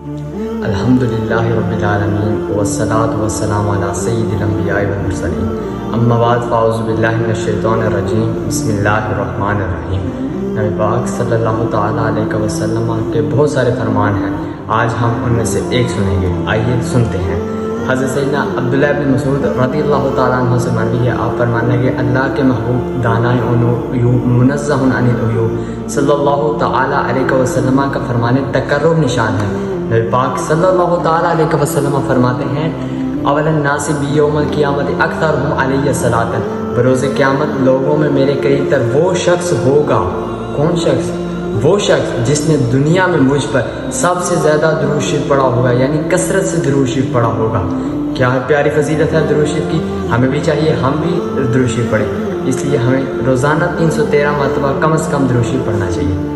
الحمدللہ رب العالمین والصلاة والسلام علی سید الانبیاء والمرسلین اما بعد فاعوذ باللہ من الشیطان الرجیم بسم اللہ الرحمن الرحیم۔ نبی پاک صلی اللہ تعالیٰ علیہ وسلم کے بہت سارے فرمان ہیں، آج ہم ان میں سے ایک سنیں گے، آئیے سنتے ہیں۔ حضرت سیدنا عبداللہ بن مسعود رضی اللہ تعالیٰ عنہ سے مروی ہے، آپ فرمانے لگے اللہ کے محبوب دانائے عیوب منزہ عن العیوب صلی اللہ تعالیٰ علیہ وسلم کا فرمانے تقرب نشان ہے۔ نبی پاک صلی اللہ تعالیٰ علیہ وسلم فرماتے ہیں اول الناس بیوم القیامت اکثرہم علیہ صلاۃ، بروز قیامت لوگوں میں میرے قریب تر وہ شخص ہوگا۔ کون شخص؟ وہ شخص جس نے دنیا میں مجھ پر سب سے زیادہ درود شریف پڑھا ہوگا، یعنی کثرت سے درود شریف پڑھا ہوگا۔ کیا پیاری فضیلت ہے درود شریف کی، ہمیں بھی چاہیے ہم بھی درود شریف پڑھیں، اس لیے ہمیں روزانہ 313 مرتبہ کم از کم درود شریف پڑھنا چاہیے۔